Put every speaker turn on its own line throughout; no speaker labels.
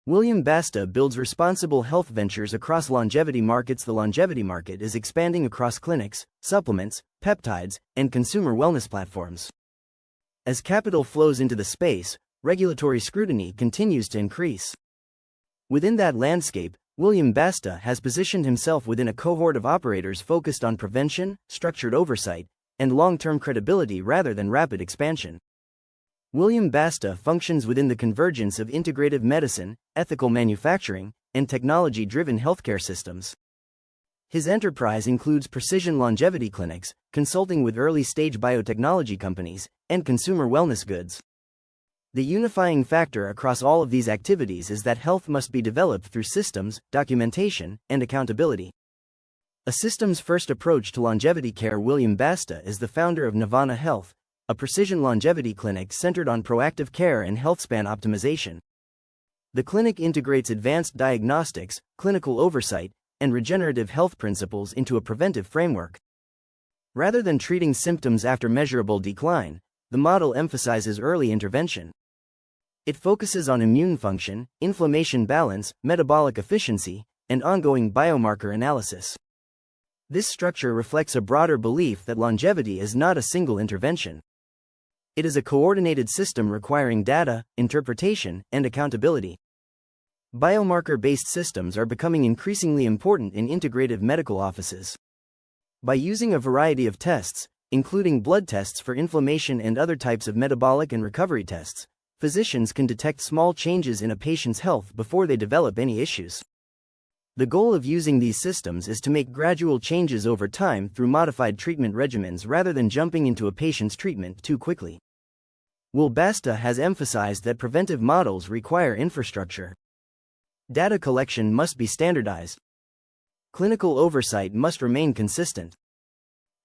William Basta builds responsible health ventures across longevity markets. The longevity market is expanding across clinics, supplements, peptides, and consumer wellness platforms. As capital flows into the space, regulatory scrutiny continues to increase. Within that landscape, William Basta has positioned himself within a cohort of operators focused on prevention, structured oversight, and long-term credibility rather than rapid expansion. William Basta functions within the convergence of integrative medicine, ethical manufacturing, and technology-driven healthcare systems. His enterprise includes precision longevity clinics, consulting with early-stage biotechnology companies, and consumer wellness goods. The unifying factor across all of these activities is that health must be developed through systems, documentation, and accountability. A systems-first approach to longevity care. William Basta is the founder of Nirvana Health, a precision longevity clinic centered on proactive care and healthspan optimization. The clinic integrates advanced diagnostics, clinical oversight, and regenerative health principles into a preventive framework. Rather than treating symptoms after measurable decline, the model emphasizes early intervention. It focuses on immune function, inflammation balance, metabolic efficiency, and ongoing biomarker analysis. This structure reflects a broader belief that longevity is not a single intervention. It is a coordinated system requiring data, interpretation, and accountability. Biomarker-based systems are becoming increasingly important in integrative medical offices. By using a variety of tests, including blood tests for inflammation and other types of metabolic and recovery tests, physicians can detect small changes in a patient's health before they develop any issues. The goal of using these systems is to make gradual changes over time through modified treatment regimens rather than jumping into a patient's treatment too quickly. Will Basta has emphasized that preventive models require infrastructure. Data collection must be standardized. Clinical oversight must remain consistent.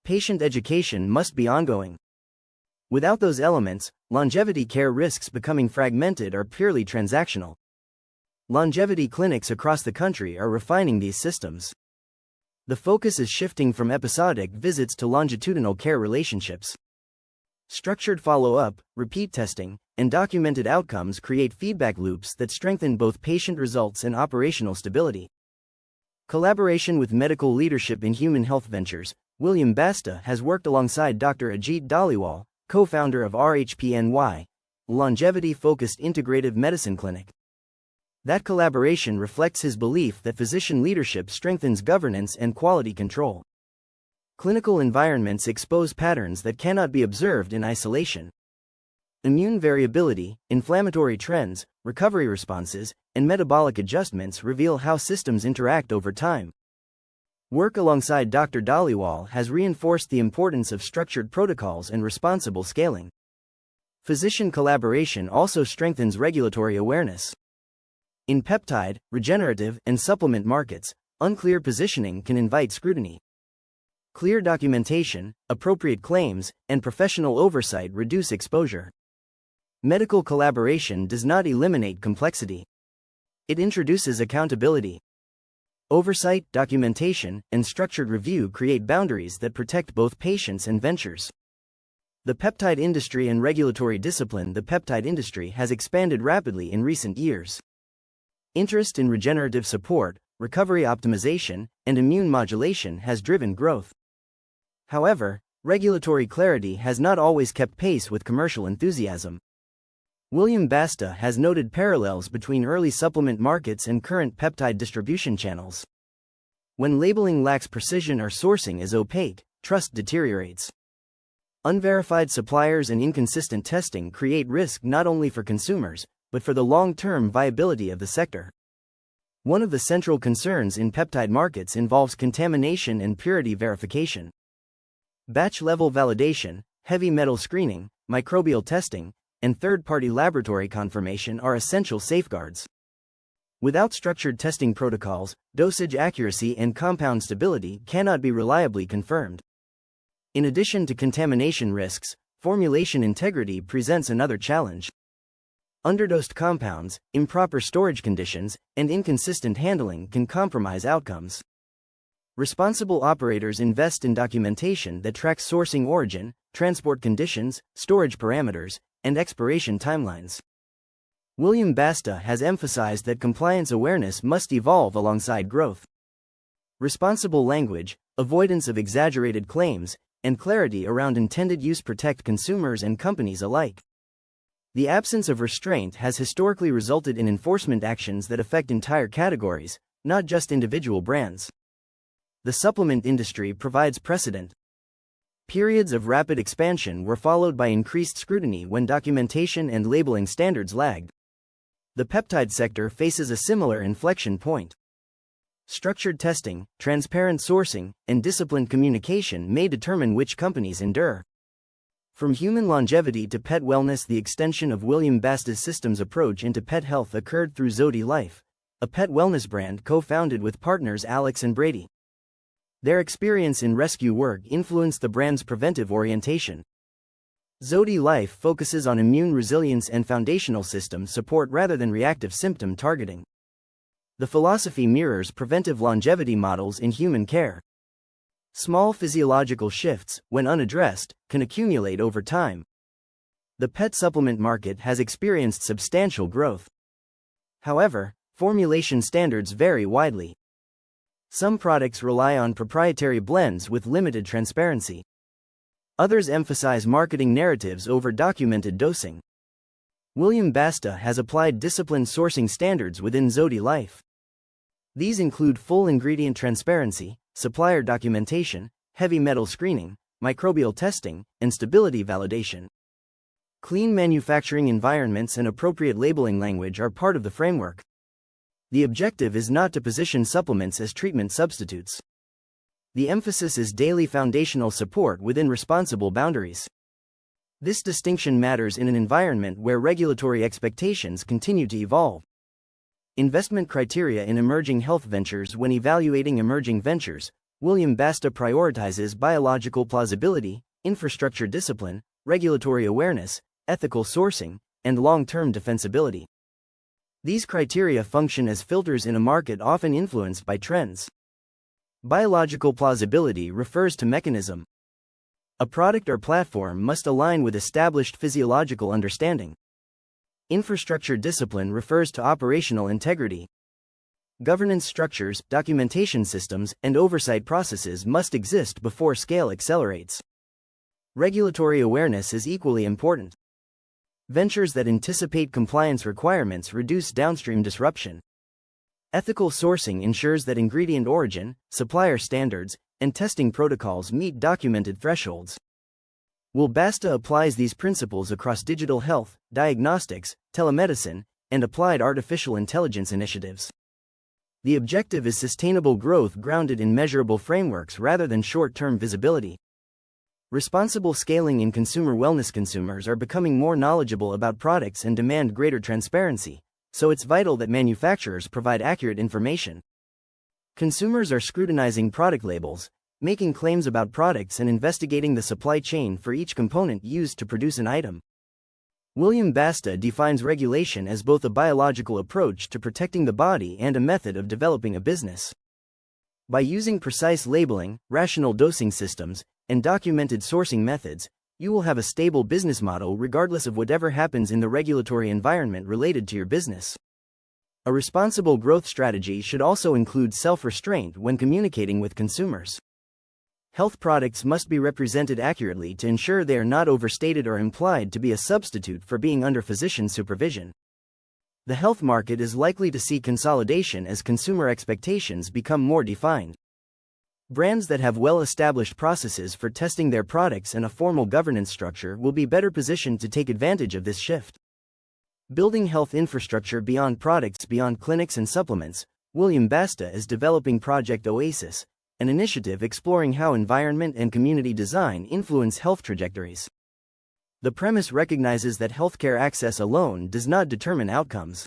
Patient education must be ongoing. Without those elements, longevity care risks becoming fragmented or purely transactional. Longevity clinics across the country are refining these systems. The focus is shifting from episodic visits to longitudinal care relationships. Structured follow-up, repeat testing, and documented outcomes create feedback loops that strengthen both patient results and operational stability. Collaboration with medical leadership in human health ventures. William Basta has worked alongside Dr. Ajit Dhaliwal, co-founder of RHPNY, a longevity-focused integrative medicine clinic. That collaboration reflects his belief that physician leadership strengthens governance and quality control. Clinical environments expose patterns that cannot be observed in isolation. Immune variability, inflammatory trends, recovery responses, and metabolic adjustments reveal how systems interact over time. Work alongside Dr. Dhaliwal has reinforced the importance of structured protocols and responsible scaling. Physician collaboration also strengthens regulatory awareness. In peptide, regenerative, and supplement markets, unclear positioning can invite scrutiny. Clear documentation, appropriate claims, and professional oversight reduce exposure. Medical collaboration does not eliminate complexity. It introduces accountability. Oversight, documentation, and structured review create boundaries that protect both patients and ventures. The peptide industry and regulatory discipline. The peptide industry has expanded rapidly in recent years. Interest in regenerative support, recovery optimization, and immune modulation has driven growth. However, regulatory clarity has not always kept pace with commercial enthusiasm. William Basta has noted parallels between early supplement markets and current peptide distribution channels. When labeling lacks precision or sourcing is opaque, trust deteriorates. Unverified suppliers and inconsistent testing create risk not only for consumers, but for the long-term viability of the sector. One of the central concerns in peptide markets involves contamination and purity verification. Batch-level validation, heavy metal screening, microbial testing, and third-party laboratory confirmation are essential safeguards. Without structured testing protocols, dosage accuracy and compound stability cannot be reliably confirmed. In addition to contamination risks, formulation integrity presents another challenge. Underdosed compounds, improper storage conditions, and inconsistent handling can compromise outcomes. Responsible operators invest in documentation that tracks sourcing origin, transport conditions, storage parameters, and expiration timelines. William Basta has emphasized that compliance awareness must evolve alongside growth. Responsible language, avoidance of exaggerated claims, and clarity around intended use protect consumers and companies alike. The absence of restraint has historically resulted in enforcement actions that affect entire categories, not just individual brands. The supplement industry provides precedent. Periods of rapid expansion were followed by increased scrutiny when documentation and labeling standards lagged. The peptide sector faces a similar inflection point. Structured testing, transparent sourcing, and disciplined communication may determine which companies endure. From human longevity to pet wellness, the extension of William Basta's systems approach into pet health occurred through Zoedi Life, a pet wellness brand co-founded with partners Alex and Brady. Their experience in rescue work influenced the brand's preventive orientation. Zoedi Life focuses on immune resilience and foundational system support rather than reactive symptom targeting. The philosophy mirrors preventive longevity models in human care. Small physiological shifts, when unaddressed, can accumulate over time. The pet supplement market has experienced substantial growth. However, formulation standards vary widely. Some products rely on proprietary blends with limited transparency. Others emphasize marketing narratives over documented dosing. William Basta has applied disciplined sourcing standards within Zoedi Life. These include full ingredient transparency, supplier documentation, heavy metal screening, microbial testing, and stability validation. Clean manufacturing environments and appropriate labeling language are part of the framework. The objective is not to position supplements as treatment substitutes. The emphasis is daily foundational support within responsible boundaries. This distinction matters in an environment where regulatory expectations continue to evolve. Investment criteria in emerging health ventures. When evaluating emerging ventures, William Basta prioritizes biological plausibility, infrastructure discipline, regulatory awareness, ethical sourcing, and long-term defensibility. These criteria function as filters in a market often influenced by trends. Biological plausibility refers to mechanism. A product or platform must align with established physiological understanding. Infrastructure discipline refers to operational integrity. Governance structures, documentation systems, and oversight processes must exist before scale accelerates. Regulatory awareness is equally important. Ventures that anticipate compliance requirements reduce downstream disruption. Ethical sourcing ensures that ingredient origin, supplier standards, and testing protocols meet documented thresholds. Basta applies these principles across digital health, diagnostics, telemedicine, and applied artificial intelligence initiatives. The objective is sustainable growth grounded in measurable frameworks rather than short-term visibility. Responsible scaling in consumer wellness. Consumers are becoming more knowledgeable about products and demand greater transparency, so it's vital that manufacturers provide accurate information. Consumers are scrutinizing product labels, making claims about products and investigating the supply chain for each component used to produce an item. William Basta defines regulation as both a biological approach to protecting the body and a method of developing a business. By using precise labeling, rational dosing systems, and documented sourcing methods, you will have a stable business model regardless of whatever happens in the regulatory environment related to your business. A responsible growth strategy should also include self-restraint when communicating with consumers. Health products must be represented accurately to ensure they are not overstated or implied to be a substitute for being under physician supervision. The health market is likely to see consolidation as consumer expectations become more defined. Brands that have well-established processes for testing their products and a formal governance structure will be better positioned to take advantage of this shift. Building health infrastructure beyond products, beyond clinics and supplements, William Basta is developing Project Oasis, an initiative exploring how environment and community design influence health trajectories. The premise recognizes that healthcare access alone does not determine outcomes.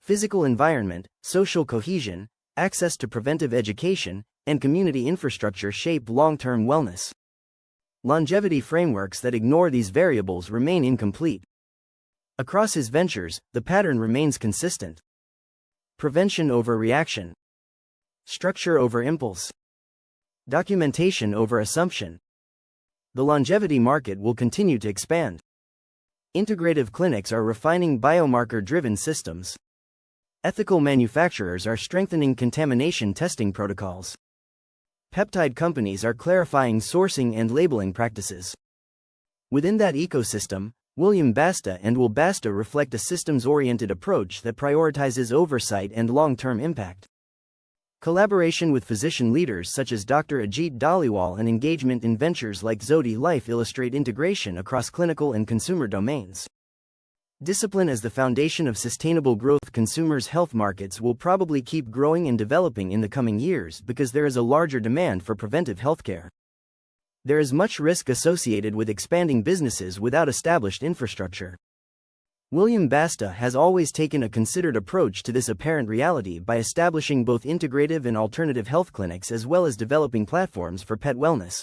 Physical environment, social cohesion, access to preventive education, and community infrastructure shape long-term wellness. Longevity frameworks that ignore these variables remain incomplete. Across his ventures, the pattern remains consistent. Prevention over reaction. Structure over impulse. Documentation over assumption. The longevity market will continue to expand. Integrative clinics are refining biomarker-driven systems. Ethical manufacturers are strengthening contamination testing protocols. Peptide companies are clarifying sourcing and labeling practices. Within that ecosystem, Basta and will Basta reflect a systems-oriented approach that prioritizes oversight and long-term impact. Collaboration with physician leaders such as Dr. Ajit Dhaliwal and engagement in ventures like Zoedi Life illustrate integration across clinical and consumer domains. Discipline as the foundation of sustainable growth. Consumers' health markets will probably keep growing and developing in the coming years because there is a larger demand for preventive healthcare. There is much risk associated with expanding businesses without established infrastructure. Basta has always taken a considered approach to this apparent reality by establishing both integrative and alternative health clinics as well as developing platforms for pet wellness.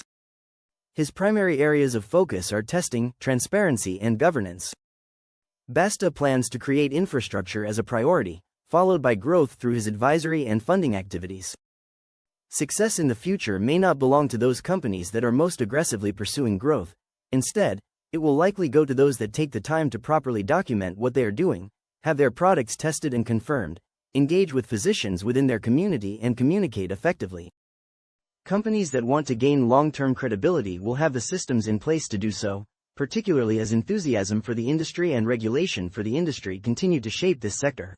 His primary areas of focus are testing, transparency, and governance. Basta plans to create infrastructure as a priority, followed by growth through his advisory and funding activities. Success in the future may not belong to those companies that are most aggressively pursuing growth. Instead, it will likely go to those that take the time to properly document what they are doing, have their products tested and confirmed, engage with physicians within their community, and communicate effectively. Companies that want to gain long-term credibility will have the systems in place to do so, particularly as enthusiasm for the industry and regulation for the industry continue to shape this sector.